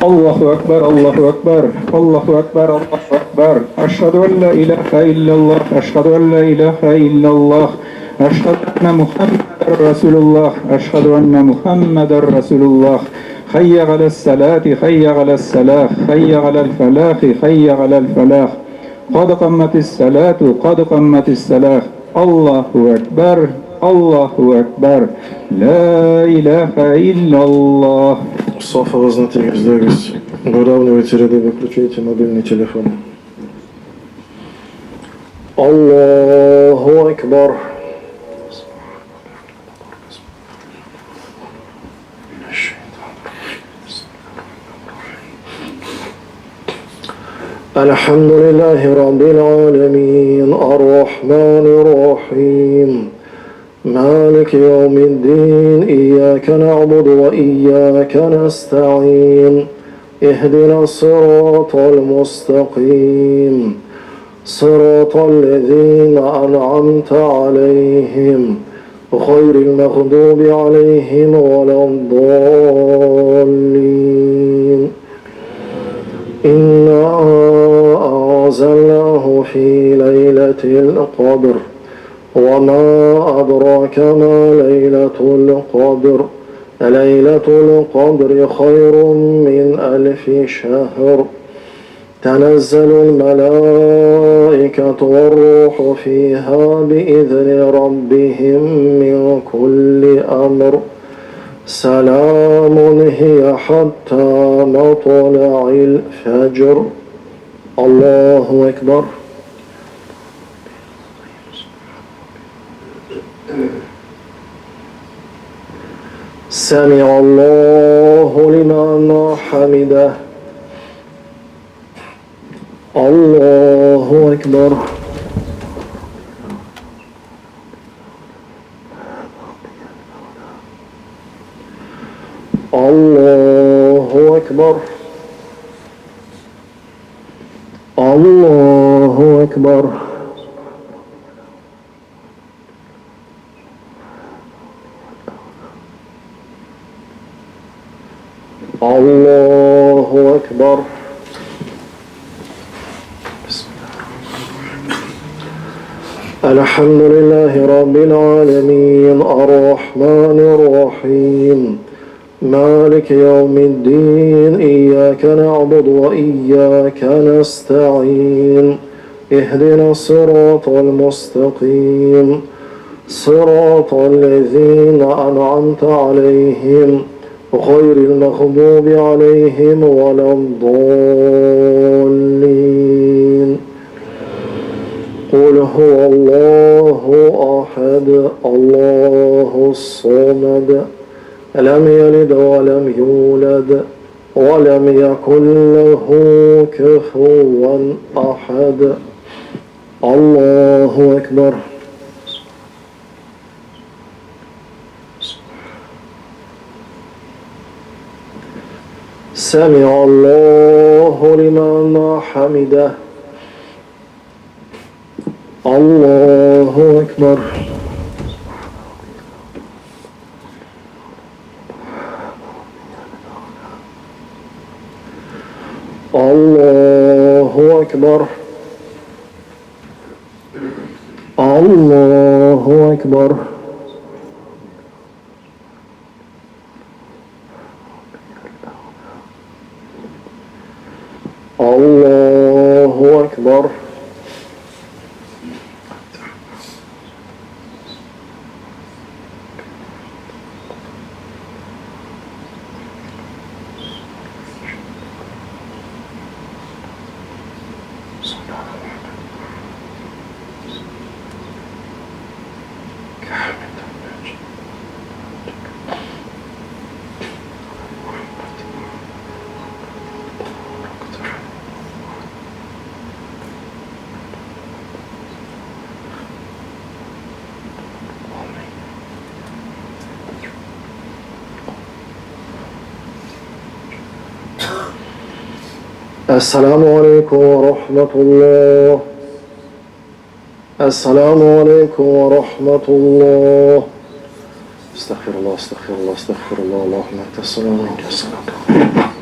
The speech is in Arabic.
الله أكبر الله أكبر الله أكبر الله أكبر أشهد أن لا إله إلا الله أشهد أن لا إله إلا الله أشهد أن محمدا رسول الله أشهد أن محمدا رسول الله حي على الصلاة حي على الصلاة حي على الفلاح حي على الفلاح قد قامت الصلاة قد قامت الصلاة الله أكبر الله أكبر لا إله إلا الله. Софа, вознатились, выравнивайте ряды, выключайте мобильный телефон. Аллаху Акбар. الحمد لله رب العالمين الرحمن الرحيم مالك يوم الدين إياك نعبد وإياك نستعين اهدنا الصراط المستقيم صراط الذين أنعمت عليهم غير المغضوب عليهم ولا الضالين. إنا أنزلناه في ليلة القدر وما أدراك ما ليلة القدر ليلة القدر خير من 1000 شهر تنزل الملائكة والروح فيها بإذن ربهم من كل أمر سلام هي حتى مطلع الفجر. الله أكبر. سمع الله لمن حمده. الله أكبر. الله أكبر. الله أكبر. الله أكبر. الحمد لله رب العالمين الرحمن الرحيم مالك يوم الدين إياك نعبد وإياك نستعين اهدنا الصراط المستقيم صراط الذين أنعمت عليهم غير المغضوب عليهم ولا الضالين. قل هو الله أحد الله الصمد لم يلد ولم يولد ولم يكن له كفوا أحد. الله أكبر. سمع الله لمن حمده. الله أكبر. الله أكبر. الله أكبر. الله أكبر. السلام عليكم ورحمة الله. السلام عليكم ورحمة الله. استغفر الله استغفر الله استغفر الله اللهم انت السلام ومنك السلام.